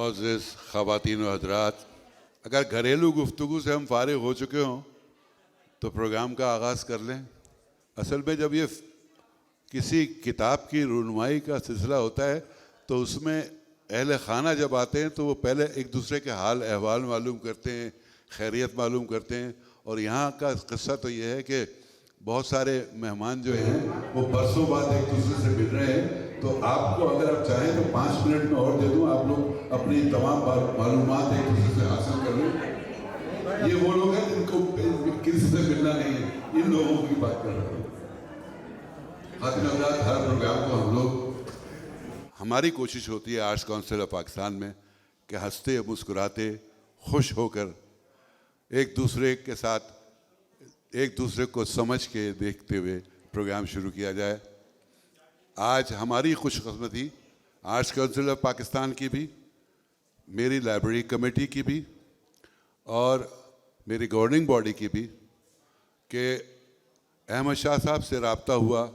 معزز خواتین و حضرات، اگر گھریلو گفتگو سے ہم فارغ ہو چکے ہوں تو پروگرام کا آغاز کر لیں۔ اصل میں جب یہ کسی کتاب کی رونمائی کا سلسلہ ہوتا ہے تو اس میں اہل خانہ جب آتے ہیں تو وہ پہلے ایک دوسرے کے حال احوال معلوم کرتے ہیں، خیریت معلوم کرتے ہیں، اور یہاں کا قصہ تو یہ ہے کہ بہت سارے مہمان جو ہیں وہ برسوں بعد ایک دوسرے سے مل رہے ہیں۔ تو آپ کو اگر آپ چاہیں تو 5 منٹ میں اور دے دوں، آپ لوگ اپنی تمام معلومات ایک دوسرے سے حاصل کر لیں۔ یہ وہ لوگ ہیں جن کو کسی سے ملنا نہیں ہے، ان لوگوں کی بات کر رہا ہوں۔ خاتون حضرات، ہر پروگرام کو ہم لوگ، ہماری کوشش ہوتی ہے آرٹس کونسل آف پاکستان میں کہ ہنستے مسکراتے خوش ہو کر ایک دوسرے کے ساتھ ایک دوسرے کو سمجھ کے دیکھتے ہوئے پروگرام شروع کیا جائے۔ آج ہماری خوش قسمتی آرٹس کونسل آف پاکستان کی بھی، میری لائبریری کمیٹی کی بھی اور میری گورننگ باڈی کی بھی کہ احمد شاہ صاحب سے رابطہ ہوا،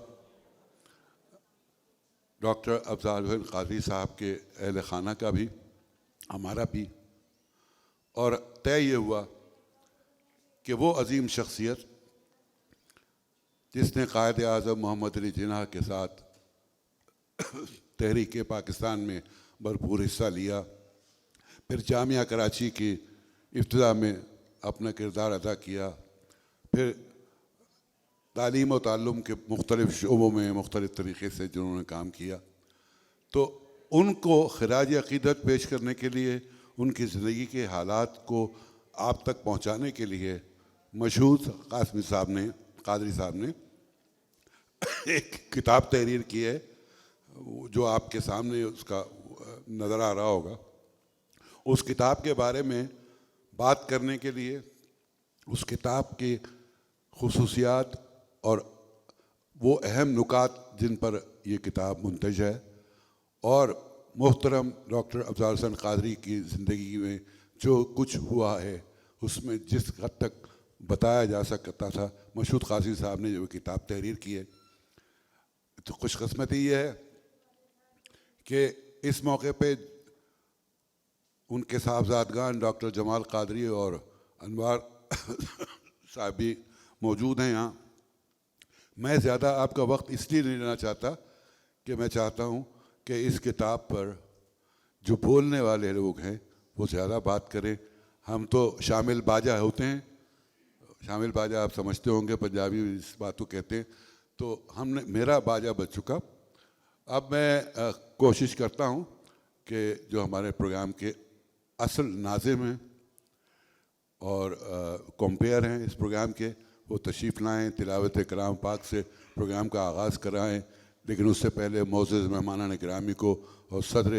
ڈاکٹر افضال حسین قادری صاحب کے اہل خانہ کا بھی، ہمارا بھی، اور طے یہ ہوا کہ وہ عظیم شخصیت جس نے قائد اعظم محمد علی جناح کے ساتھ تحریک پاکستان میں بھرپور حصہ لیا، پھر جامعہ کراچی کی ابتدا میں اپنا کردار ادا کیا، پھر تعلیم و تعلم کے مختلف شعبوں میں مختلف طریقے سے جنہوں نے کام کیا، تو ان کو خراج عقیدت پیش کرنے کے لیے، ان کی زندگی کے حالات کو آپ تک پہنچانے کے لیے مشہود قاسمی صاحب نے، قادری صاحب نے ایک کتاب تحریر کی ہے جو آپ کے سامنے اس کا نظر آ رہا ہوگا۔ اس کتاب کے بارے میں بات کرنے کے لیے، اس کتاب کی خصوصیات اور وہ اہم نکات جن پر یہ کتاب منتج ہے، اور محترم ڈاکٹر افضال حسین قادری کی زندگی میں جو کچھ ہوا ہے اس میں جس حد تک بتایا جا سکتا تھا، مشہود قاسمی صاحب نے جو کتاب تحریر کی ہے۔ تو خوش قسمتی یہ ہے کہ اس موقع پہ ان کے صاحبزادگان ڈاکٹر جمال قادری اور انوار صاحب بھی موجود ہیں یہاں۔ میں زیادہ آپ کا وقت اس لیے نہیں لینا چاہتا کہ میں چاہتا ہوں کہ اس کتاب پر جو بولنے والے لوگ ہیں وہ زیادہ بات کریں۔ ہم تو شامل باجا ہوتے ہیں، شامل باجا آپ سمجھتے ہوں گے، پنجابی اس بات کو کہتے ہیں، تو ہم نے، میرا باجا بج چکا۔ اب میں کوشش کرتا ہوں کہ جو ہمارے پروگرام کے اصل ناظم ہیں اور کمپیئر ہیں اس پروگرام کے، وہ تشریف لائیں، تلاوت کلام پاک سے پروگرام کا آغاز کرائیں، لیکن اس سے پہلے معزز مہمانان گرامی کو اور صدر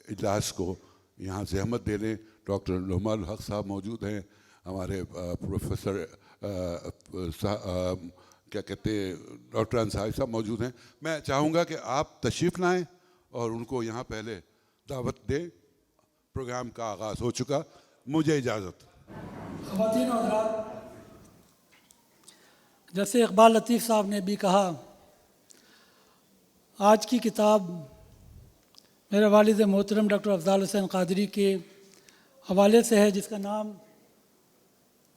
اجلاس کو یہاں زحمت دے لیں۔ ڈاکٹر نعمان الحق صاحب موجود ہیں، ہمارے پروفیسر کیا کہتے ہیں ڈاکٹر انصاری صاحب موجود ہیں۔ میں چاہوں گا کہ آپ تشریف لائیں اور ان کو یہاں پہلے دعوت دیں۔ پروگرام کا آغاز ہو چکا، مجھے اجازت۔ خواتین و حضرات، جیسے اقبال لطیف صاحب نے بھی کہا، آج کی کتاب میرے والد محترم ڈاکٹر افضال حسین قادری کے حوالے سے ہے، جس کا نام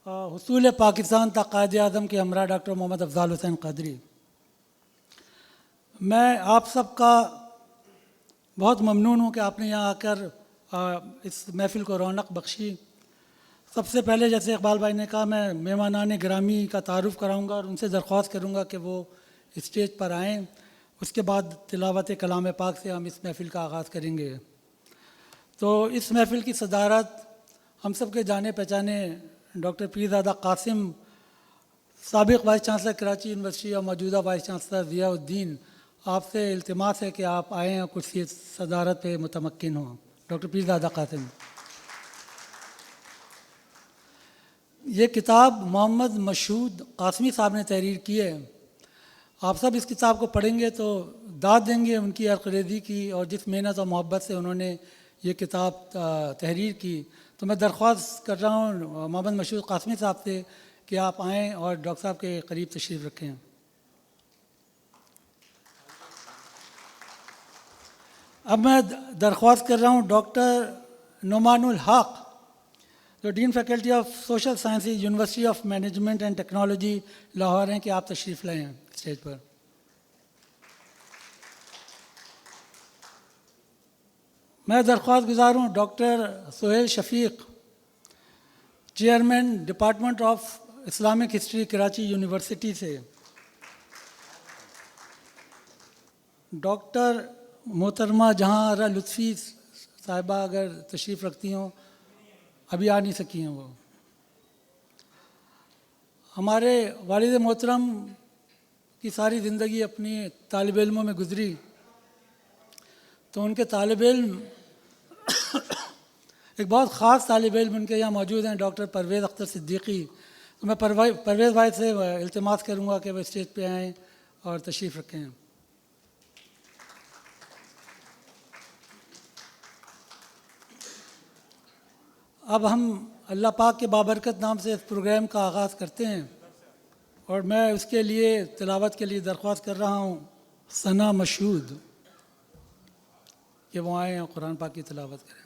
حصول پاکستان تا قائد اعظم کے ہمراہ ڈاکٹر محمد افضال حسین قادری۔ میں آپ سب کا بہت ممنون ہوں کہ آپ نے یہاں آ کر اس محفل کو رونق بخشی۔ سب سے پہلے جیسے اقبال بھائی نے کہا، میں مہمانان گرامی کا تعارف کراؤں گا اور ان سے درخواست کروں گا کہ وہ اسٹیج پر آئیں۔ اس کے بعد تلاوت کلام پاک سے ہم اس محفل کا آغاز کریں گے۔ تو اس محفل کی صدارت ہم سب کے جانے پہچانے ڈاکٹر پیرزادہ قاسم، سابق وائس چانسلر کراچی یونیورسٹی اور موجودہ وائس چانسلر ضیاء الدین، آپ سے التماس ہے کہ آپ آئیں اور کرسی صدارت پہ متمکن ہوں۔ ڈاکٹر پیرزادہ قاسم۔ یہ کتاب محمد مشہود قاسمی صاحب نے تحریر کی ہے۔ آپ سب اس کتاب کو پڑھیں گے تو داد دیں گے ان کی عرقریزی کی اور جس محنت اور محبت سے انہوں نے یہ کتاب تحریر کی۔ تو میں درخواست کر رہا ہوں محمد مشہود قاسمی صاحب سے کہ آپ آئیں اور ڈاکٹر صاحب کے قریب تشریف رکھیں۔ اب میں درخواست کر رہا ہوں ڈاکٹر نعمان الحق جو dean faculty of social sciences university of management and technology Lahore ہیں کہ آپ تشریف لائیں اسٹیج پر. میں درخواست گزار ہوں doctor Sohail Shafiq chairman department of Islamic history Karachi university سے. ڈاکٹر محترمہ جہاں آرا لطفی صاحبہ اگر تشریف رکھتی ہوں، ابھی آ نہیں سکی ہیں وہ. ہمارے والد محترم کی ساری زندگی اپنی طالب علموں میں گزری، تو ان کے طالب علم ایک بہت خاص طالب علم ان کے یہاں موجود ہیں، ڈاکٹر پرویز اختر صدیقی. تو میں پرویز بھائی سے التماس کروں گا کہ وہ اسٹیج پہ آئیں اور تشریف رکھیں. اب ہم اللہ پاک کے بابرکت نام سے اس پروگرام کا آغاز کرتے ہیں، اور میں اس کے لیے تلاوت کے لیے درخواست کر رہا ہوں ثنا مشہود کہ وہ آئیں اور قرآن پاک کی تلاوت کریں.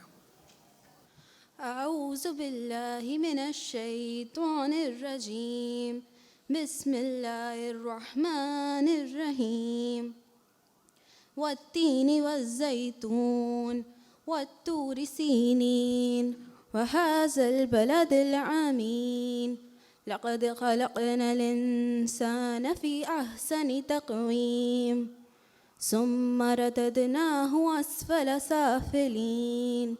اعوذ باللہ من الشیطان الرجیم بسم اللہ الرحمن الرحیم والتین والزیتون والطور سینین وهذا البلد العمین لقد خلقنا الانسان في احسن تقویم ثم رددناه اسفل سافلین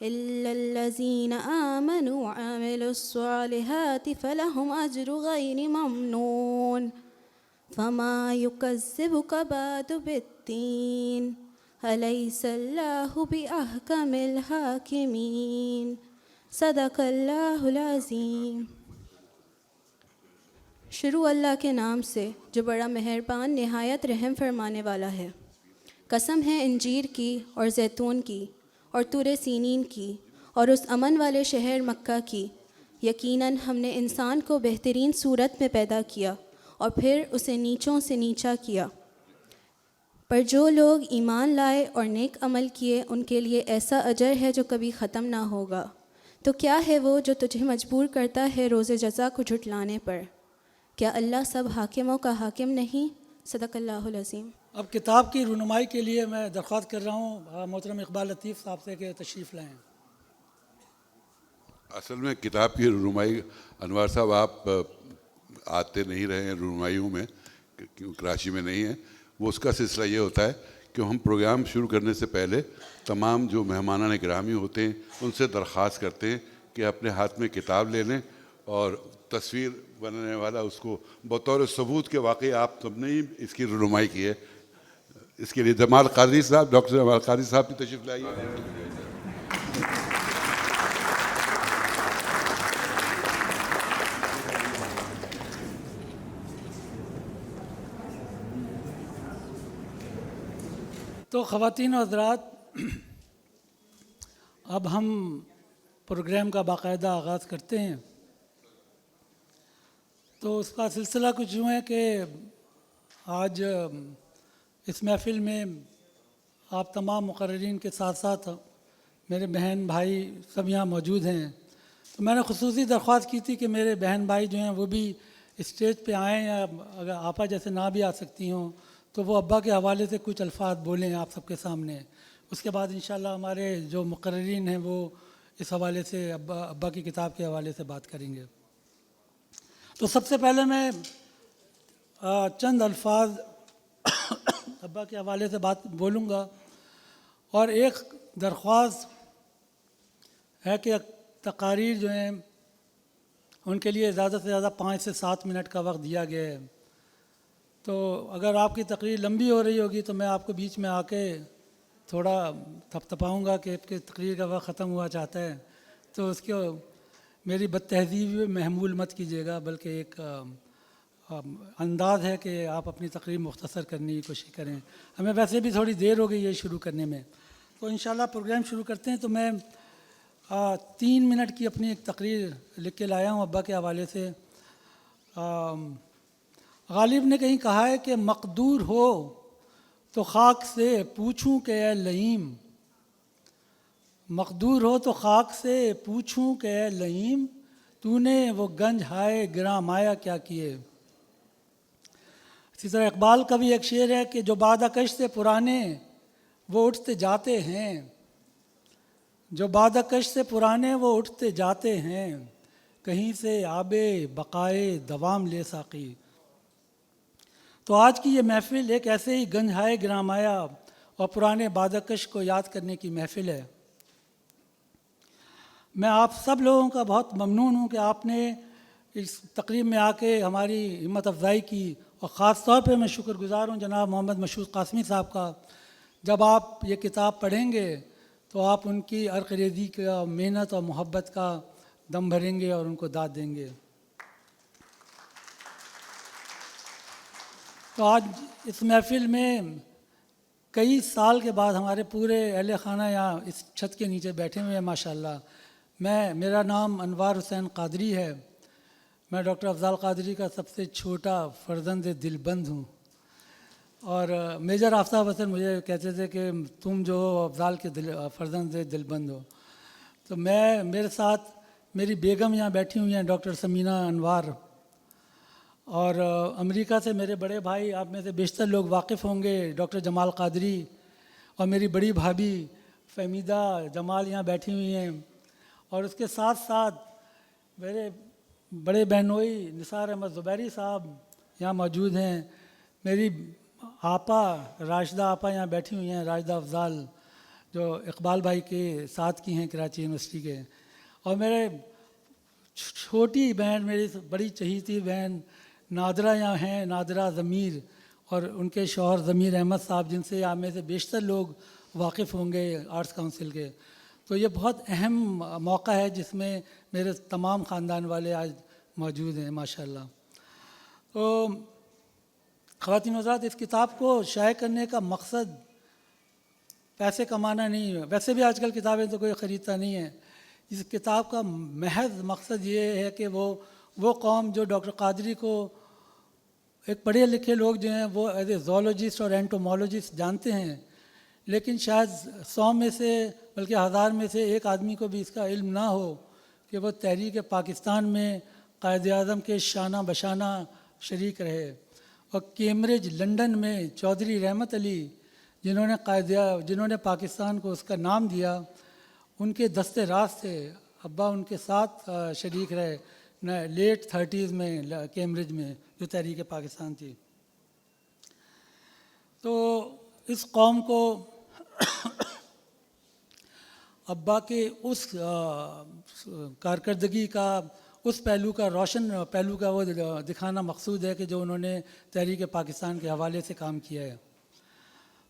إلا الذين آمنوا وعملوا الصالحات فلهم أجر غير ممنون فما يكذبك بعد بالدين أليس الله بأحكم الحاكمين صدق اللہ العظیم. شروع اللہ کے نام سے جو بڑا مہربان نہایت رحم فرمانے والا ہے. قسم ہے انجیر کی اور زیتون کی اور طور سینین کی اور اس امن والے شہر مکہ کی. یقیناً ہم نے انسان کو بہترین صورت میں پیدا کیا اور پھر اسے نیچوں سے نیچا کیا. پر جو لوگ ایمان لائے اور نیک عمل کیے ان کے لیے ایسا اجر ہے جو کبھی ختم نہ ہوگا. تو کیا ہے وہ جو تجھے مجبور کرتا ہے روز جزا کو جھٹلانے پر؟ کیا اللہ سب حاکموں کا حاکم نہیں؟ صدق اللہ العظیم. اب کتاب کی رونمائی کے لیے میں درخواست کر رہا ہوں محترم اقبال لطیف صاحب سے کہ تشریف لائیں. اصل میں کتاب کی رونمائی انوار صاحب آپ آتے نہیں رہے ہیں رونمائیوں میں، کراچی میں نہیں ہیں. وہ اس کا سلسلہ یہ ہوتا ہے کہ ہم پروگرام شروع کرنے سے پہلے تمام جو مہمانان گرامی ہوتے ہیں ان سے درخواست کرتے ہیں کہ اپنے ہاتھ میں کتاب لے لیں، اور تصویر بنانے والا اس کو بطور ثبوت کے واقعی آپ سب نے ہی اس کی رونمائی کی ہے. اس کے لیے جمال قادری صاحب، ڈاکٹر جمال قادری صاحب کی تشریف لائیے. تو خواتین و حضرات، اب ہم پروگرام کا باقاعدہ آغاز کرتے ہیں. تو اس کا سلسلہ کچھ یوں ہے کہ آج اس محفل میں آپ تمام مقررین کے ساتھ ساتھ میرے بہن بھائی سب یہاں موجود ہیں. تو میں نے خصوصی درخواست کی تھی کہ میرے بہن بھائی جو ہیں وہ بھی اسٹیج پہ آئیں، یا اگر آپا جیسے نہ بھی آ سکتی ہوں تو وہ ابا کے حوالے سے کچھ الفاظ بولیں آپ سب کے سامنے. اس کے بعد انشاءاللہ ہمارے جو مقررین ہیں وہ اس حوالے سے ابا کی کتاب کے حوالے سے بات کریں گے. تو سب سے پہلے میں چند الفاظ ابا کے حوالے سے بات بولوں گا، اور ایک درخواست ہے کہ تقاریر جو ہیں ان کے لیے زیادہ سے زیادہ 5 سے 7 منٹ کا وقت دیا گیا ہے. تو اگر آپ کی تقریر لمبی ہو رہی ہوگی تو میں آپ کو بیچ میں آ کے تھوڑا تھپتھپاؤں گا کہ تقریر کا وقت ختم ہوا چاہتا ہے. تو اس کو میری بد تہذیبی محمول مت کیجیے گا، بلکہ ایک انداز ہے کہ آپ اپنی تقریر مختصر کرنے کی کوشش کریں. ہمیں ویسے بھی تھوڑی دیر ہو گئی ہے شروع کرنے میں. تو انشاءاللہ پروگرام شروع کرتے ہیں. تو میں 3 منٹ کی اپنی ایک تقریر لکھ کے لایا ہوں ابا کے حوالے سے. غالب نے کہیں کہا ہے کہ مقدور ہو تو خاک سے پوچھوں کہ اے لئیم، مقدور ہو تو خاک سے پوچھوں کہ اے لئیم، تو نے وہ گنج ہائے گراں مایا کیا کیے۔ اسی طرح اقبال کا بھی ایک شعر ہے کہ جو بادہ کش سے پرانے وہ اٹھتے جاتے ہیں، جو بادہ کش سے پرانے وہ اٹھتے جاتے ہیں، کہیں سے آب بقائے دوام لے ساقی۔ تو آج کی یہ محفل ایک ایسے ہی گنج ہائے گراں مایا اور پرانے بادہ کش کو یاد کرنے کی محفل ہے۔ میں آپ سب لوگوں کا بہت ممنون ہوں کہ آپ نے اس تقریب میں آ کے ہماری ہمت افزائی کی، اور خاص طور پہ میں شکر گزار ہوں جناب محمد مشہود قاسمی صاحب کا۔ جب آپ یہ کتاب پڑھیں گے تو آپ ان کی عرق ریزی کا، محنت اور محبت کا دم بھریں گے اور ان کو داد دیں گے۔ تو آج اس محفل میں کئی سال کے بعد ہمارے پورے اہل خانہ یہاں اس چھت کے نیچے بیٹھے ہوئے ہیں ماشاءاللہ۔ میرا نام انوار حسین قادری ہے، میں ڈاکٹر افضال قادری کا سب سے چھوٹا فرزند دل بند ہوں، اور میجر آفتاب حسن مجھے کہتے تھے کہ تم جو ہو افضال کے فرزند دل بند ہو۔ تو میرے ساتھ میری بیگم یہاں بیٹھی ہوئی ہیں ڈاکٹر سمینہ انوار، اور امریکہ سے میرے بڑے بھائی، آپ میں سے بیشتر لوگ واقف ہوں گے، ڈاکٹر جمال قادری، اور میری بڑی بھابھی فہمیدہ جمال یہاں بیٹھی ہوئی ہیں، اور اس کے ساتھ ساتھ میرے بڑے بہنوئی نثار احمد زبیری صاحب یہاں موجود ہیں، میری آپا راشدہ آپا یہاں بیٹھی ہوئی ہیں، راشدہ افضال، جو اقبال بھائی کے ساتھ کی ہیں کراچی یونیورسٹی کے، اور میرے چھوٹی بہن، میری بڑی چہیتی بہن نادرہ یہاں ہیں، نادرہ ضمیر، اور ان کے شوہر ضمیر احمد صاحب، جن سے آپ میں سے بیشتر لوگ واقف ہوں گے آرٹس کونسل کے۔ تو یہ بہت اہم موقع ہے جس میں میرے تمام خاندان والے آج موجود ہیں ماشاءاللہ۔ تو خواتین و حضرات، اس کتاب کو شائع کرنے کا مقصد پیسے کمانا نہیں ہے، ویسے بھی آج کل کتابیں تو کوئی خریدتا نہیں ہے۔ اس کتاب کا محض مقصد یہ ہے کہ وہ قوم جو ڈاکٹر قادری کو، ایک پڑھے لکھے لوگ جو ہیں وہ ایز اے زولوجسٹ اور اینٹومولوجسٹ جانتے ہیں، لیکن شاید 100 میں سے بلکہ 1000 میں سے ایک آدمی کو بھی اس کا علم نہ ہو کہ وہ تحریک پاکستان میں قائد اعظم کے شانہ بشانہ شریک رہے، اور کیمبرج لنڈن میں چودھری رحمت علی جنہوں نے پاکستان کو اس کا نام دیا، ان کے دستے راست تھے، ابا ان کے ساتھ شریک رہے لیٹ 30s میں کیمبرج میں جو تحریک پاکستان تھی۔ تو اس قوم کو ابا کے اس کارکردگی کا، اس پہلو کا، روشن پہلو کا وہ دکھانا مقصود ہے کہ جو انہوں نے تحریک پاکستان کے حوالے سے کام کیا ہے۔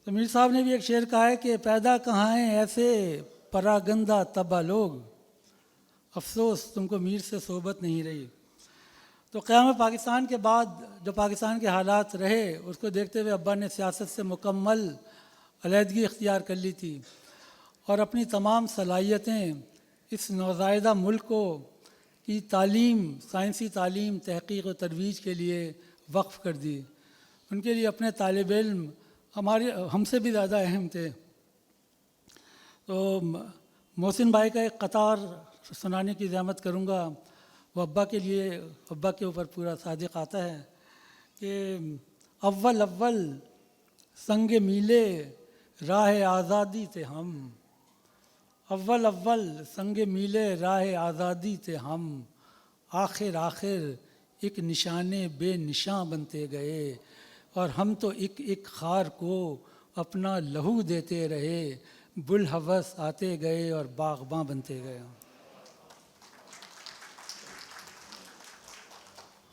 تو میر صاحب نے بھی ایک شعر کہا ہے کہ پیدا کہاں ہیں ایسے پراگندہ طبع لوگ، افسوس تم کو میر سے صحبت نہیں رہی۔ تو قیام پاکستان کے بعد جو پاکستان کے حالات رہے، اس کو دیکھتے ہوئے ابا نے سیاست سے مکمل علیحدگی اختیار کر لی تھی، اور اپنی تمام صلاحیتیں اس نوزائیدہ ملک کو کی تعلیم، سائنسی تعلیم، تحقیق و ترویج کے لیے وقف کر دی۔ ان کے لیے اپنے طالب علم ہم سے بھی زیادہ اہم تھے۔ تو محسن بھائی کا ایک قطار سنانے کی زحمت کروں گا، وہ ابا کے اوپر پورا صادق آتا ہے کہ اول اول سنگ میلے راہ آزادی تھے ہم، اول اول سنگ میلے راہ آزادی تھے ہم، آخر آخر ایک نشانے بے نشاں بنتے گئے، اور ہم تو ایک ایک خار کو اپنا لہو دیتے رہے، بلحوث آتے گئے اور باغباں بنتے گئے۔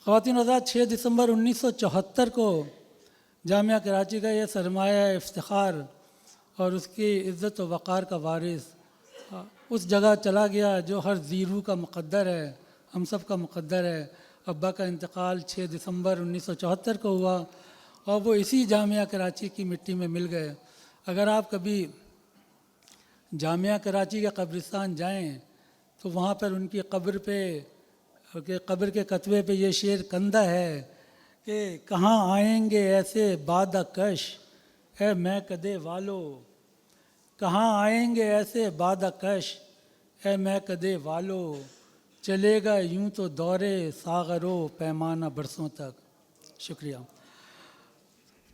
خواتین و حضرات، 6 دسمبر 1974 کو جامعہ کراچی کا یہ سرمایہ افتخار اور اس کی عزت و وقار کا وارث اس جگہ چلا گیا جو ہر زیرو کا مقدر ہے، ہم سب کا مقدر ہے۔ ابا کا انتقال 6 دسمبر 1974 کو ہوا، اور وہ اسی جامعہ کراچی کی مٹی میں مل گئے۔ اگر آپ کبھی جامعہ کراچی کے قبرستان جائیں تو وہاں پر ان کی قبر کے کتبے پہ یہ شعر کندہ ہے کہ کہاں آئیں گے ایسے بادہ کش، اے میں کدے والو کہاں آئیں گے ایسے بادہ کش، اے میں کدے والو چلے گا یوں تو دورے ساغرو پیمانہ برسوں تک. شکریہ.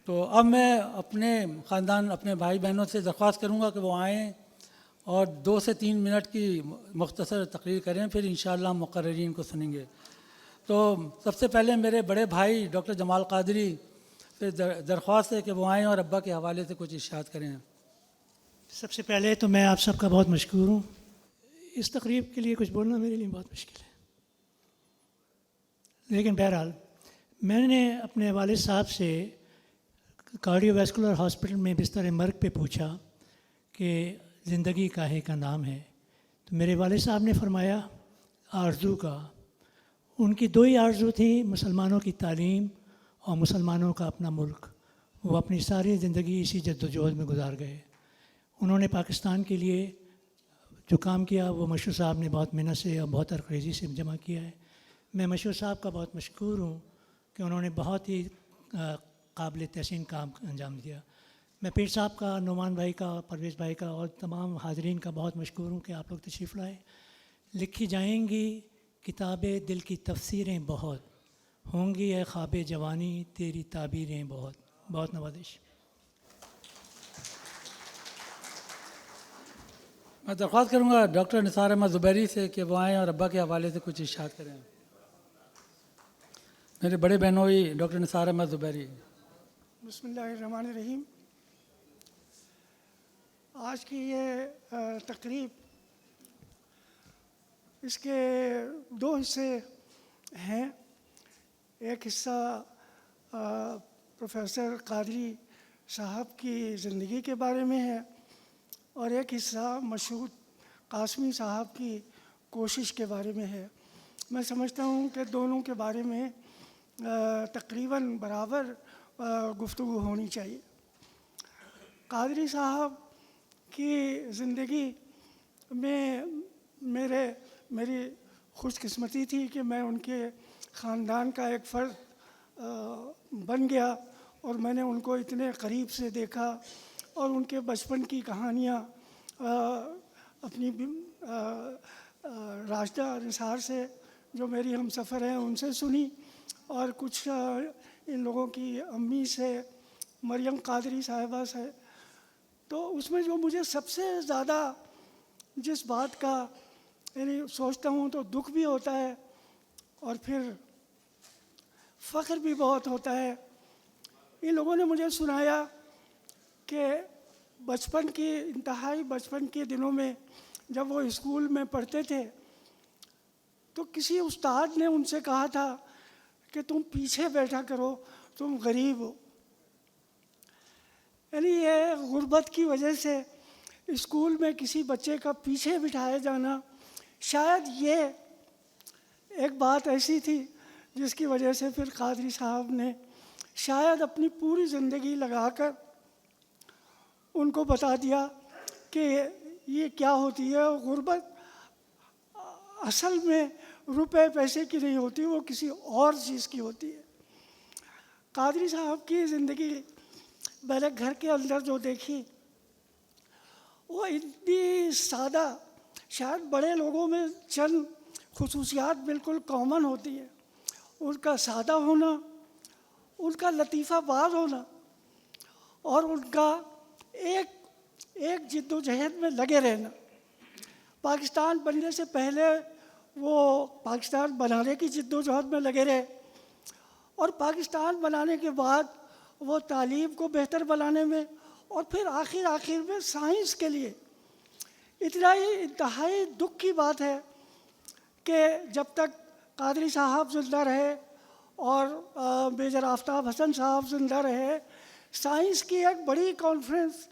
تو اب میں اپنے خاندان، اپنے بھائی بہنوں سے درخواست کروں گا کہ وہ آئیں اور 2 سے 3 منٹ کی مختصر تقریر کریں، پھر انشاءاللہ ہم مقررین کو سنیں گے. تو سب سے پہلے میرے بڑے بھائی ڈاکٹر جمال قادری سے درخواست ہے کہ وہ آئیں اور ابا کے حوالے سے کچھ ارشاد کریں. سب سے پہلے تو میں آپ سب کا بہت مشکور ہوں. اس تقریب کے لیے کچھ بولنا میرے لیے بہت مشکل ہے، لیکن بہرحال میں نے اپنے والد صاحب سے کارڈیو ویسکولر ہاسپٹل میں بستر مرگ پہ پوچھا کہ زندگی کاہے کا نام ہے، تو میرے والد صاحب نے فرمایا آرزو کا. ان کی 2 ہی آرزو تھی، مسلمانوں کی تعلیم اور مسلمانوں کا اپنا ملک. وہ اپنی ساری زندگی اسی جد و جہد میں گزار گئے. انہوں نے پاکستان کے لیے جو کام کیا وہ مشہور صاحب نے بہت محنت سے اور بہت ارکریزی سے جمع کیا ہے. میں مشہور صاحب کا بہت مشکور ہوں کہ انہوں نے بہت ہی قابل تحسین کام انجام دیا. میں پیر صاحب کا، نعمان بھائی کا، پرویز بھائی کا اور تمام حاضرین کا بہت مشکور ہوں کہ آپ لوگ تشریف لائے. لکھی جائیں گی کتابیں دل کی تفسیریں بہت، ہوں گی اے خواب جوانی تیری تعبیریں بہت. بہت نوازش. میں درخواست کروں گا ڈاکٹر نثار احمد زبیری سے کہ وہ آئیں اور ابا کے حوالے سے کچھ ارشاد کریں. میرے بڑے بہنوئی ڈاکٹر نثار احمد زبیری. بسم اللہ الرحمن الرحیم. آج کی یہ تقریب، اس کے 2 حصے ہیں. ایک حصہ پروفیسر قادری صاحب کی زندگی کے بارے میں ہے اور ایک حصہ مشہور قاسمی صاحب کی کوشش کے بارے میں ہے. میں سمجھتا ہوں کہ دونوں کے بارے میں تقریباً برابر گفتگو ہونی چاہیے. قادری صاحب کی زندگی میں میری خوش قسمتی تھی کہ میں ان کے خاندان کا ایک فرد بن گیا اور میں نے ان کو اتنے قریب سے دیکھا اور ان کے بچپن کی کہانیاں اپنی راشدہ نثار سے جو میری ہم سفر ہیں ان سے سنی، اور کچھ ان لوگوں کی امی سے، مریم قادری صاحبہ سے. تو اس میں جو مجھے سب سے زیادہ جس بات کا یعنی سوچتا ہوں تو دکھ بھی ہوتا ہے اور پھر فخر بھی بہت ہوتا ہے. ان لوگوں نے مجھے سنایا کہ بچپن کی انتہائی بچپن کے دنوں میں جب وہ اسکول میں پڑھتے تھے تو کسی استاد نے ان سے کہا تھا کہ تم پیچھے بیٹھا کرو، تم غریب ہو. یعنی یہ غربت کی وجہ سے اسکول میں کسی بچے کا پیچھے بٹھایا جانا، شاید یہ ایک بات ایسی تھی جس کی وجہ سے پھر قادری صاحب نے شاید اپنی پوری زندگی لگا کر ان کو بتا دیا کہ یہ کیا ہوتی ہے. غربت اصل میں روپے پیسے کی نہیں ہوتی، وہ کسی اور چیز کی ہوتی ہے. قادری صاحب کی زندگی میں نے گھر کے اندر جو دیکھی وہ اتنی سادہ، شاید بڑے لوگوں میں چند خصوصیات بالکل کامن ہوتی ہیں. ان کا سادہ ہونا، ان کا لطیفہ باز ہونا اور ان کا ایک جد و جہد میں لگے رہنا. پاکستان بننے سے پہلے وہ پاکستان بنانے کی جد و جہد میں لگے رہے اور پاکستان بنانے کے بعد وہ تعلیم کو بہتر بنانے میں اور پھر آخر میں سائنس کے لیے. اتنا ہی انتہائی دکھ کی بات ہے کہ جب تک قادری صاحب زندہ رہے اور میجر آفتاب حسن صاحب زندہ رہے، سائنس کی ایک بڑی کانفرنس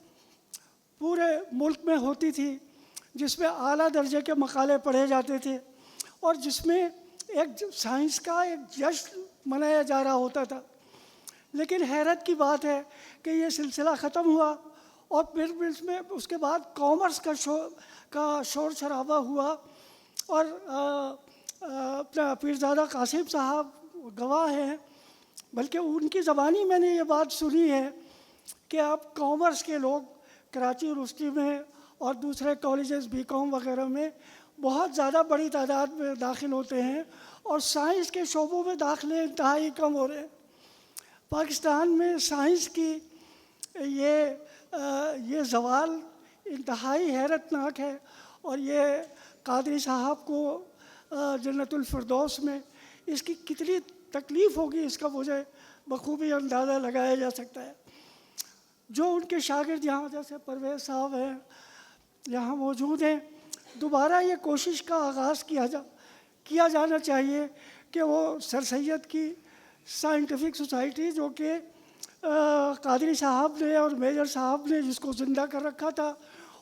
پورے ملک میں ہوتی تھی جس میں اعلیٰ درجے کے مقالے پڑھے جاتے تھے اور جس میں ایک سائنس کا ایک جشن منایا جا رہا ہوتا تھا. لیکن حیرت کی بات ہے کہ یہ سلسلہ ختم ہوا اور پھر اس میں اس کے بعد کامرس کا شور شرابہ ہوا اور اپنا پیرزادہ قاسم صاحب گواہ ہیں، بلکہ ان کی زبانی میں نے یہ بات سنی ہے کہ اب کامرس کے لوگ کراچی یونیورسٹی میں اور دوسرے کالجز بی کام وغیرہ میں بہت زیادہ بڑی تعداد میں داخل ہوتے ہیں، اور سائنس کے شعبوں میں داخلے انتہائی کم ہو رہے ہیں۔ پاکستان میں سائنس کی یہ زوال انتہائی حیرت ناک ہے، اور یہ قادری صاحب کو جنت الفردوس میں اس کی کتنی تکلیف ہوگی اس کا مجھے بخوبی اندازہ لگایا جا سکتا ہے۔ جو ان کے شاگرد یہاں جیسے پرویز صاحب ہیں یہاں موجود ہیں، دوبارہ یہ کوشش کا آغاز کیا جانا چاہیے کہ وہ سر سید کی سائنٹیفک سوسائٹی جو کہ قادری صاحب نے اور میجر صاحب نے جس کو زندہ کر رکھا تھا،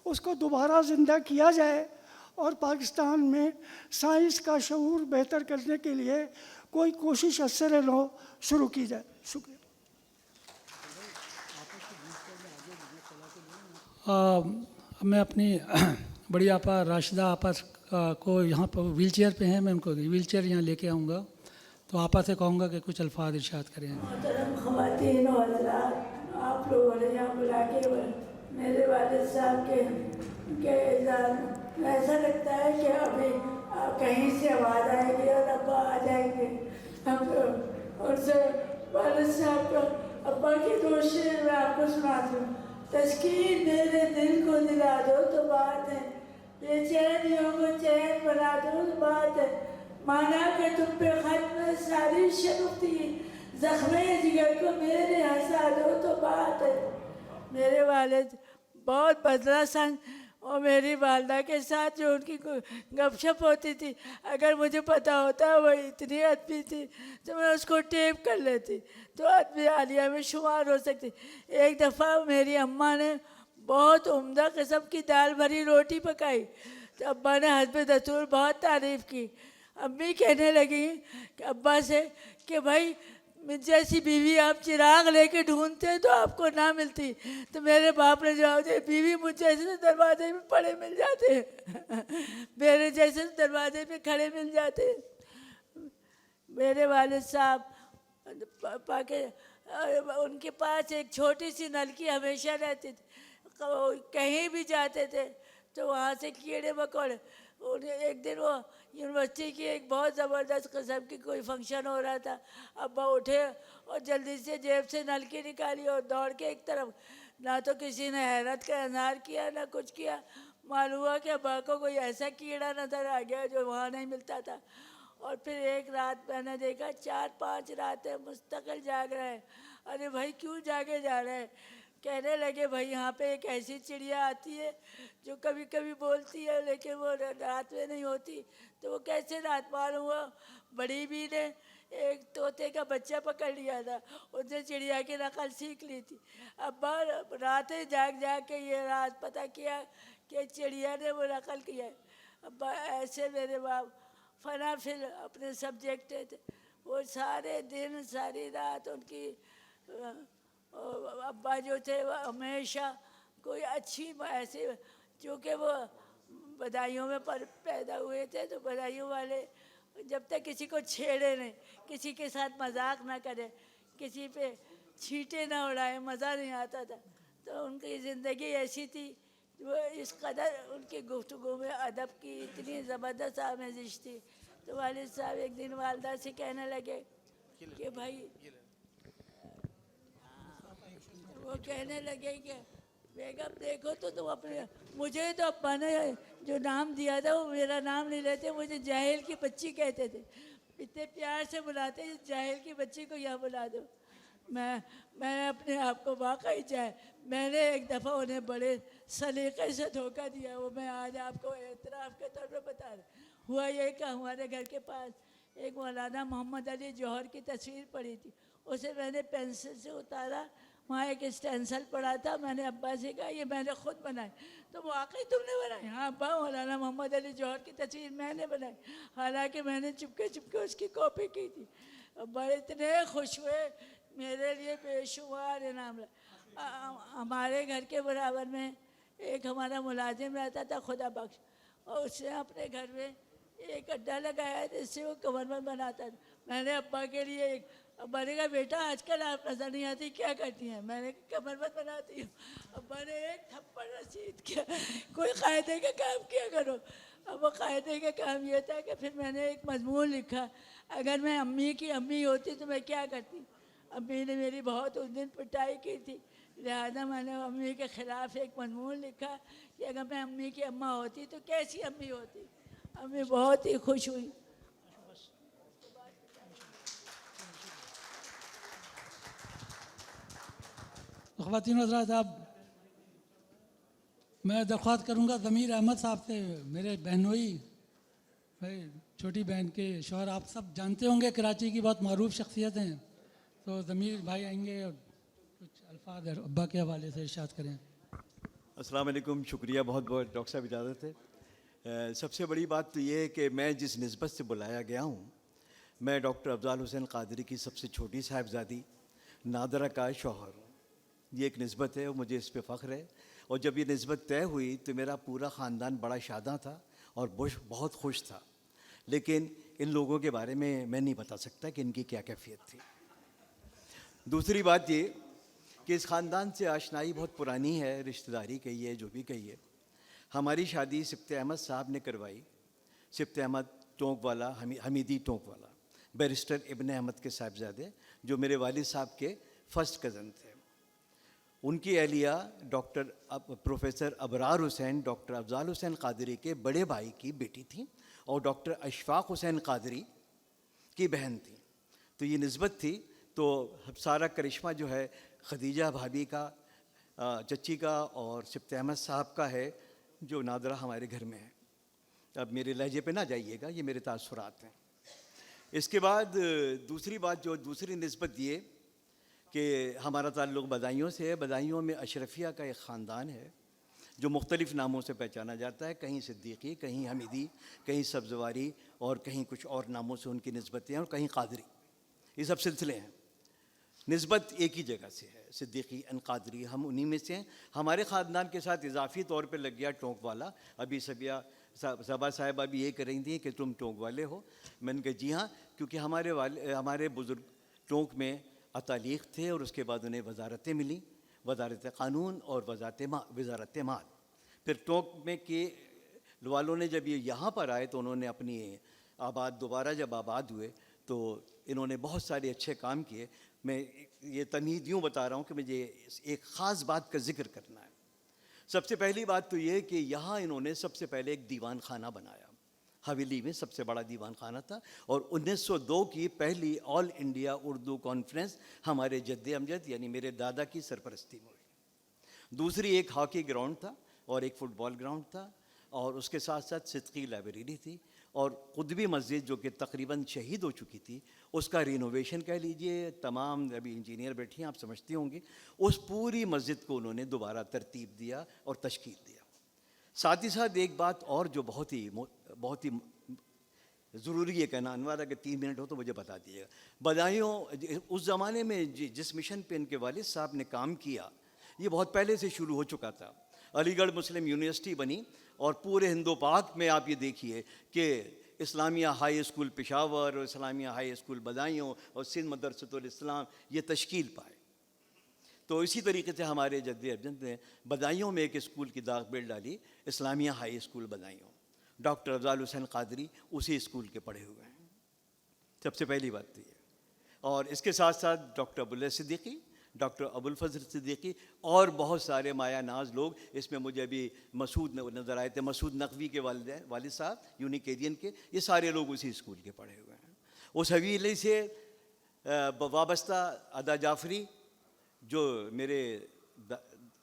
اس کو دوبارہ زندہ کیا جائے، اور پاکستان میں سائنس کا شعور بہتر کرنے کے لیے کوئی کوشش اثر نو شروع کی جائے۔ شکریہ۔ میں اپنی بڑی آپا راشدہ آپا کو یہاں پر ویل چیئر پہ ہیں، میں ان کو ویل چیئر یہاں لے کے آؤں گا، تو آپا سے کہوں گا کہ کچھ الفاظ ارشاد کریں۔ محترم خواتین و حضرات، آپ لوگوں نے یہاں بلا کے میرے والد صاحب کے اعزاز میں ایسا لگتا ہے کہ ابھی کہیں سے آواز آئے گی اور ابا آ جائیں گے۔ اور سے والد صاحب کا ابا کی دو شعر میں آپ کو سناتی ہوں۔ تسکین میرے دل کو دلا دو تو بات ہے، بے چینیوں کو چین بنا دو تو بات ہے، مانا کہ تم پہ ختم ساری شبق تھی، زخمِ جگر کو میرے ہنسا دو تو بات ہے۔ میرے والد بہت بدلا سن، اور میری والدہ کے ساتھ جو ان کی گپ شپ ہوتی تھی، اگر مجھے پتہ ہوتا وہ اتنی ادبی تھی تو میں اس کو ٹیپ کر لیتی تو ادبی عالیہ میں شمار ہو سکتی۔ ایک دفعہ میری اماں نے بہت عمدہ قسم کی دال بھری روٹی پکائی تو ابا نے حسب دستور بہت تعریف کی۔ امی کہنے لگی کہ ابا سے کہ بھائی جیسی بیوی آپ چراغ لے کے ڈھونڈتے تو آپ کو نہ ملتی، تو میرے باپ نے جواب دیا بیوی مجھ جیسے تو دروازے میں پڑے مل جاتے ہیں، میرے جیسے تو دروازے پہ کھڑے مل جاتے ہیں۔ میرے والد صاحب ان کے پاس ایک چھوٹی سی نلکی ہمیشہ رہتی تھی، کہیں بھی جاتے تھے تو وہاں سے کیڑے مکوڑے۔ ایک دن وہ یونیورسٹی کی ایک بہت زبردست قسم کی کوئی فنکشن ہو رہا تھا، ابا اٹھے اور جلدی سے جیب سے نلکی نکالی اور دوڑ کے ایک طرف، نہ تو کسی نے حیرت کا اظہار کیا نہ کچھ کیا، معلوم ہوا کہ ابا کو کوئی ایسا کیڑا نظر آ گیا جو وہاں نہیں ملتا تھا۔ اور پھر ایک رات میں نے دیکھا 4-5 راتیں مستقل جاگ رہے ہیں۔ ارے بھائی کیوں جاگے جا رہے ہیں؟ کہنے لگے بھائی یہاں پہ ایک ایسی چڑیا آتی ہے جو کبھی کبھی بولتی ہے لیکن وہ رات میں نہیں ہوتی، تو وہ کیسے رات؟ معلوم ہوا بڑی بھی نے ایک طوطے کا بچہ پکڑ لیا تھا، اس نے چڑیا کی نقل سیکھ لی تھی۔ ابا راتیں جاگ جاگ کے یہ راز پتہ کیا کہ چڑیا نے وہ نقل کیا ہے۔ ابا ایسے میرے باپ فنا فل اپنے سبجیکٹ تھے، وہ سارے دن ساری رات ان کی ابا جو تھے وہ ہمیشہ کوئی اچھی ایسے، چونکہ وہ بدایوں میں پیدا ہوئے تھے تو بدایوں والے جب تک کسی کو چھیڑے نہیں، کسی کے ساتھ مذاق نہ کرے، کسی پہ چھینٹے نہ اڑائے، مزہ نہیں آتا تھا۔ تو ان کی زندگی ایسی تھی، وہ اس قدر ان کی گفتگو میں ادب کی اتنی زبردست آمیزش تھی۔ تو والد صاحب ایک دن والدہ سے کہنے لگے کہ بھائی، وہ کہنے لگے کہ بیگم دیکھو تو تم اپنے، مجھے تو ابا نے جو نام دیا تھا وہ میرا نام نہیں لیتے، مجھے جاہل کی بچی کہتے تھے، اتنے پیار سے بلاتے جاہل کی بچی کو یہاں بلا دو۔ میں اپنے آپ کو واقعی میں نے ایک دفعہ انہیں بڑے سلیقے سے دھوکہ دیا، وہ میں آج آپ کو اعتراف کے طور پہ بتا رہا۔ ہوا یہ کہ ہمارے گھر کے پاس ایک مولانا محمد علی جوہر کی تصویر پڑی تھی، اسے میں نے پینسل سے اتارا، وہاں ایک اسٹینسل پڑا تھا، میں نے ابا سے کہا یہ میں نے خود بنائی۔ تو واقعی تم نے بنائی؟ ہاں ابا، مولانا محمد علی جوہر کی تصویر میں نے بنائی، حالانکہ میں نے چپکے چپکے اس کی کاپی کی تھی۔ ابا اتنے خوش ہوئے، میرے لیے بے شمار انعام ہمارے گھر کے برابر میں ایک ہمارا ملازم رہتا تھا خدا بخش، اور اس نے اپنے گھر میں ایک اڈا لگایا جس سے وہ کمر بند بناتا تھا۔ میں نے ابا کے لیے ایک ابا نے کہا بیٹا آج کل آپ نظر نہیں آتی کیا کرتی ہیں؟ میں نے کہا کمر بند بناتی ہوں. ابا نے ایک تھپڑ رسید کیا, کوئی قاعدے کا کام کیا کرو. اب وہ قاعدے کا کام یہ تھا کہ پھر میں نے ایک مضمون لکھا, اگر میں امی کی امی ہوتی تو میں کیا کرتی. امی نے میری بہت اس دن پٹائی کی تھی, لہٰذا میں نے امی کے خلاف ایک مضمون لکھا کہ اگر میں امی کی اماں ہوتی تو کیسی امی ہوتی. امی بہت ہی خوش ہوئی. خواتین و حضرات, اب میں درخواست کروں گا ضمیر احمد صاحب سے, میرے بہنوئی, میری چھوٹی بہن کے شوہر, آپ سب جانتے ہوں گے کراچی کی بہت معروف شخصیت ہیں, تو ضمیر بھائی آئیں گے اور کچھ الفاظ ابا کے حوالے سے ارشاد کریں. السلام علیکم. شکریہ بہت بہت ڈاکٹر صاحب, اجازت ہے. سب سے بڑی بات تو یہ ہے کہ میں جس نسبت سے بلایا گیا ہوں, میں ڈاکٹر افضال حسین قادری کی سب سے چھوٹی صاحبزادی نادرہ کا شوہر ہوں. یہ ایک نسبت ہے اور مجھے اس پہ فخر ہے. اور جب یہ نسبت طے ہوئی تو میرا پورا خاندان بڑا شاداں تھا اور بہت خوش تھا. لیکن ان لوگوں کے بارے میں نہیں بتا سکتا کہ ان کی کیا کیفیت تھی. دوسری بات یہ کہ اس خاندان سے آشنائی بہت پرانی ہے, رشتہ داری کہیے جو بھی کہیے. ہماری شادی سبط احمد صاحب نے کروائی. سبط احمد ٹونک والا, حمیدی ٹونک والا, بیرسٹر ابن احمد کے صاحبزادے, جو میرے والد صاحب کے فرسٹ کزن تھے. ان کی اہلیہ ڈاکٹر پروفیسر ابرار حسین ڈاکٹر افضال حسین قادری کے بڑے بھائی کی بیٹی تھیں اور ڈاکٹر اشفاق حسین قادری کی بہن تھیں. تو یہ نسبت تھی. تو سارا کرشمہ جو ہے خدیجہ بھابھی کا, چچی کا اور سبط احمد صاحب کا ہے, جو نادرہ ہمارے گھر میں ہے. اب میرے لہجے پہ نہ جائیے گا, یہ میرے تاثرات ہیں. اس کے بعد دوسری بات, جو دوسری نسبت یہ کہ ہمارا تعلق بدائیوں سے ہے. بدائیوں میں اشرفیہ کا ایک خاندان ہے جو مختلف ناموں سے پہچانا جاتا ہے. کہیں صدیقی, کہیں حمیدی, کہیں سبزواری اور کہیں کچھ اور ناموں سے ان کی نسبتیں ہیں, اور کہیں قادری. یہ سب سلسلے ہیں. نسبت ایک ہی جگہ سے ہے, صدیقی ان قادری, ہم انہی میں سے ہیں. ہمارے خاندان کے ساتھ اضافی طور پہ لگ گیا ٹونک والا. ابھی صبا صاحبہ بھی یہ کر رہی تھیں کہ تم ٹونک والے ہو. میں نے کہا جی ہاں, کیونکہ ہمارے بزرگ ٹونک میں اتالیق تھے اور اس کے بعد انہیں وزارتیں ملیں, وزارت قانون اور وزارت مال. پھر ٹونک میں کے والوں نے جب یہ یہاں پر آئے تو انہوں نے اپنی دوبارہ جب آباد ہوئے تو انہوں نے بہت سارے اچھے کام کیے. میں یہ تمہید یوں بتا رہا ہوں کہ مجھے ایک خاص بات کا ذکر کرنا ہے. سب سے پہلی بات تو یہ کہ یہاں انہوں نے سب سے پہلے ایک دیوان خانہ بنایا. حویلی میں سب سے بڑا دیوان خانہ تھا, اور 1902 کی پہلی آل انڈیا اردو کانفرنس ہمارے جد امجد یعنی میرے دادا کی سرپرستی میں ہوئی. دوسری ایک ہاکی گراؤنڈ تھا اور ایک فٹ بال گراؤنڈ تھا, اور اس کے ساتھ ساتھ صدقی لائبریری تھی, اور قطبی مسجد جو کہ تقریباً شہید ہو چکی تھی اس کا رینوویشن کہہ لیجئے. تمام ابھی انجینئر بیٹھے ہیں, آپ سمجھتی ہوں گی. اس پوری مسجد کو انہوں نے دوبارہ ترتیب دیا اور تشکیل دیا. ساتھ ہی ساتھ ایک بات اور جو بہت ہی ضروری ہے کہنا, انوار اگر 3 منٹ ہو تو مجھے بتا دیجیے گا. بدایوں اس زمانے میں جس مشن پہ ان کے والد صاحب نے کام کیا, یہ بہت پہلے سے شروع ہو چکا تھا. علی گڑھ مسلم یونیورسٹی بنی, اور پورے ہند و پاک میں آپ یہ دیکھیے کہ اسلامیہ ہائی اسکول پشاور اور اسلامیہ ہائی اسکول بدایوں اور سندھ مدرسۃ الاسلام یہ تشکیل پائے. تو اسی طریقے سے ہمارے جد اجد نے بدایوں میں ایک اسکول کی داغ بیل ڈالی, اسلامیہ high school Budaun. Doctor Afzal حسین قادری اسی اسکول کے پڑھے ہوئے ہیں. سب سے پہلی بات تو یہ. اور اس کے ساتھ ساتھ ڈاکٹر ابواللہ صدیقی, ڈاکٹر ابوالفضل صدیقی اور بہت سارے مایا ناز لوگ. اس میں مجھے ابھی مسعود نظر آئے تھے, مسعود نقوی کے والد صاحب یونیکیرین کے. یہ سارے لوگ اسی اسکول کے پڑھے ہوئے ہیں. اس حویلی سے وابستہ ادا جعفری جو میرے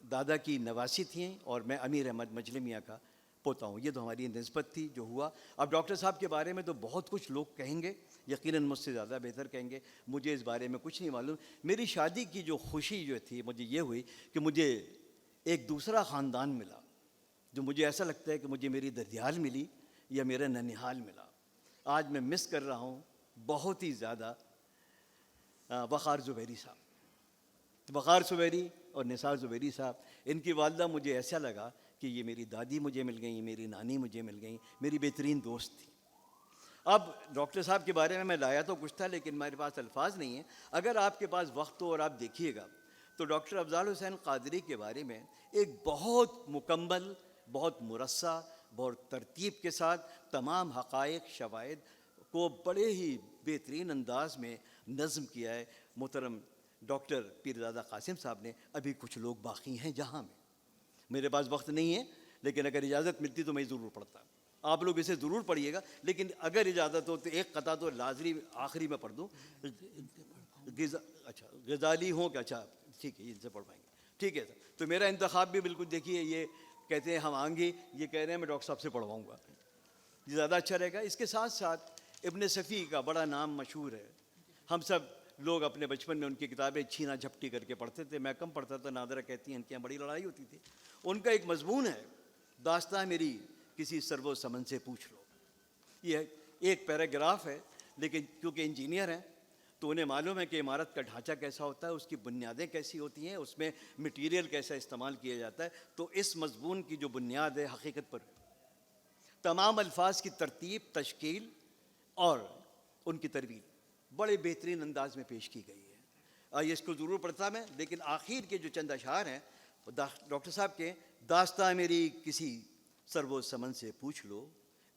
دادا کی نواسی تھیں, اور میں امیر احمد مجلی میاں کا پوتا ہوں. یہ تو ہماری نسبت تھی جو ہوا. اب ڈاکٹر صاحب کے بارے میں تو بہت کچھ لوگ کہیں گے, یقیناً مجھ سے زیادہ بہتر کہیں گے. مجھے اس بارے میں کچھ نہیں معلوم. میری شادی کی جو خوشی جو تھی مجھے یہ ہوئی کہ مجھے ایک دوسرا خاندان ملا, جو مجھے ایسا لگتا ہے کہ مجھے میری ددیال ملی یا میرا ننیحال ملا. آج میں مس کر رہا ہوں بہت ہی زیادہ وقار زبیری صاحب. وقار زبیری اور نثار زبیری صاحب, ان کی والدہ مجھے ایسا لگا کہ یہ میری دادی مجھے مل گئیں, میری نانی مجھے مل گئیں, میری بہترین دوست تھی. اب ڈاکٹر صاحب کے بارے میں لایا تو کچھ تھا لیکن میرے پاس الفاظ نہیں ہیں. اگر آپ کے پاس وقت ہو اور آپ دیکھیے گا تو ڈاکٹر افضال حسین قادری کے بارے میں ایک بہت مکمل، بہت مرصع، بہت ترتیب کے ساتھ تمام حقائق، شواہد کو بڑے ہی بہترین انداز میں نظم کیا ہے محترم ڈاکٹر پیرزادہ قاسم صاحب نے. ابھی کچھ لوگ باقی ہیں جہاں میں، میرے پاس وقت نہیں ہے لیکن اگر اجازت ملتی تو میں ضرور پڑھتا. آپ لوگ اسے ضرور پڑھیے گا، لیکن اگر اجازت ہو تو ایک قطعہ تو لازمی آخری میں پڑھ دوں. اچھا غزالی ہوں کہ اچھا ٹھیک ہے، ان سے پڑھ پائیں گے. ٹھیک ہے سر. تو میرا انتخاب بھی بالکل دیکھیے، یہ کہتے ہیں ہم آئیں گے، یہ کہہ رہے ہیں میں ڈاکٹر صاحب سے پڑھواؤں گا، یہ زیادہ اچھا رہے گا. اس کے ساتھ ساتھ ابن صفی کا بڑا نام مشہور ہے. ہم سب لوگ اپنے بچپن میں ان کی کتابیں چھینا جھپٹی کر کے پڑھتے تھے. میں کم پڑھتا تھا. نادرہ کہتی ہیں ان کے یہاں بڑی لڑائی ہوتی تھی. ان کا ایک مضمون ہے داستان میری کسی سرو سمن سے پوچھ لو. یہ ایک پیراگراف ہے، لیکن کیونکہ انجینئر ہیں تو انہیں معلوم ہے کہ عمارت کا ڈھانچہ کیسا ہوتا ہے، اس کی بنیادیں کیسی ہوتی ہیں، اس میں مٹیریل کیسا استعمال کیا جاتا ہے. تو اس مضمون کی جو بنیاد ہے حقیقت پر تمام الفاظ کی ترتیب، تشکیل اور ان کی ترویج بڑے بہترین انداز میں پیش کی گئی ہے. آئیے اس کو ضرور پڑھتا میں، لیکن آخر کے جو چند اشعار ہیں ڈاکٹر صاحب کے، داستان میری کسی سرو سمن سے پوچھ لو،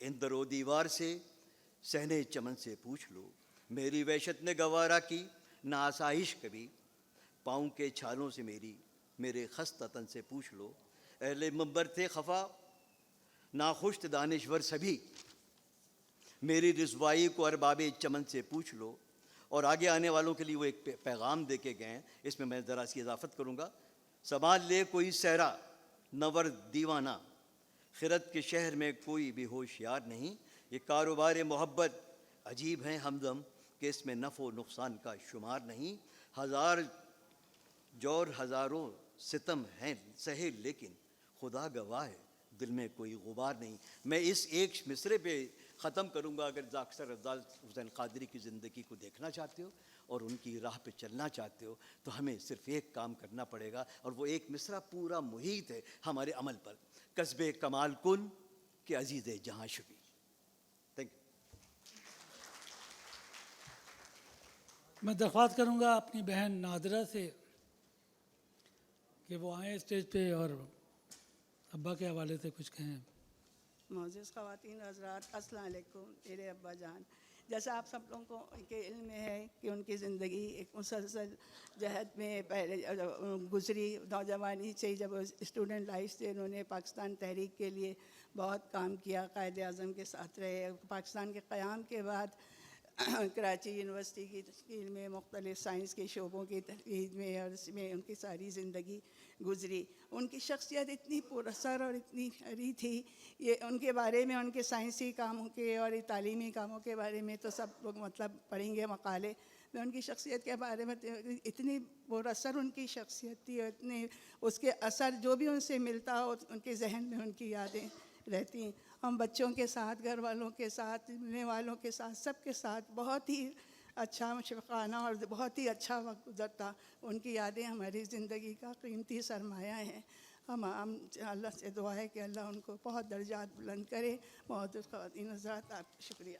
ان در و دیوار سے صحنے چمن سے پوچھ لو، میری وحشت نے گوارا کی نہ آسائش کبھی، پاؤں کے چھالوں سے میرے خستہ تن سے پوچھ لو، اہل منبر تھے خفا ناخوش دانشور سبھی، میری رسوائی کو ارباب چمن سے پوچھ لو. اور آگے آنے والوں کے لیے وہ ایک پیغام دے کے گئے ہیں، اس میں میں ذرا سی اضافت کروں گا. سنبھال لے کوئی صحرا نور دیوانہ، خرد کے شہر میں کوئی بھی ہوشیار نہیں، یہ کاروبار محبت عجیب ہیں ہمدم کہ اس میں نفع و نقصان کا شمار نہیں، ہزار جور ہزاروں ستم ہیں سہے لیکن خدا گواہ ہے دل میں کوئی غبار نہیں. میں اس ایک مصرے پہ ختم کروں گا. اگر ڈاکٹر افضال حسین قادری کی زندگی کو دیکھنا چاہتے ہو اور ان کی راہ پہ چلنا چاہتے ہو تو ہمیں صرف ایک کام کرنا پڑے گا، اور وہ ایک مصرع پورا محیط ہے ہمارے عمل پر. کسب کمال کن کہ عزیز جہاں شبی. Thank you. میں درخواست کروں گا اپنی بہن نادرہ سے کہ وہ آئیں اسٹیج پہ اور ابا کے حوالے سے کچھ کہیں. معزز خواتین حضرات، السلام علیکم. میرے ابا جان، جیسا آپ سب لوگوں کو کے علم میں ہے کہ ان کی زندگی ایک مسلسل جہد میں پہلے گزری. نوجوانی سے جب اسٹوڈنٹ لائف سے انہوں نے پاکستان تحریک کے لیے بہت کام کیا، قائد اعظم کے ساتھ رہے. پاکستان کے قیام کے بعد کراچی یونیورسٹی کی تشکیل میں، مختلف سائنس کے شعبوں کی تحقیق میں، اور اس میں ان کی ساری زندگی گزری. ان کی شخصیت اتنی پر اثر اور اتنی ہری تھی، یہ ان کے بارے میں، ان کے سائنسی کاموں کے اور تعلیمی کاموں کے بارے میں تو سب لوگ مطلب پڑھیں گے مقالے. میں ان کی شخصیت کے بارے میں اتنی پر اثر ان کی شخصیت تھی، اور اتنے اس کے اثر جو بھی ان سے ملتا ہو ان کے ذہن میں ان کی یادیں رہتی ہیں. ہم بچوں کے ساتھ، گھر والوں کے ساتھ، ملنے والوں کے ساتھ، سب کے ساتھ بہت ہی اچھا مشفقانہ اور بہت ہی اچھا وقت گزرتا. ان کی یادیں ہماری زندگی کا قیمتی سرمایہ ہیں. ہم اللہ سے دعا ہے کہ اللہ ان کو بہت درجات بلند کرے. بہت خواتین حضرات، آپ شکریہ.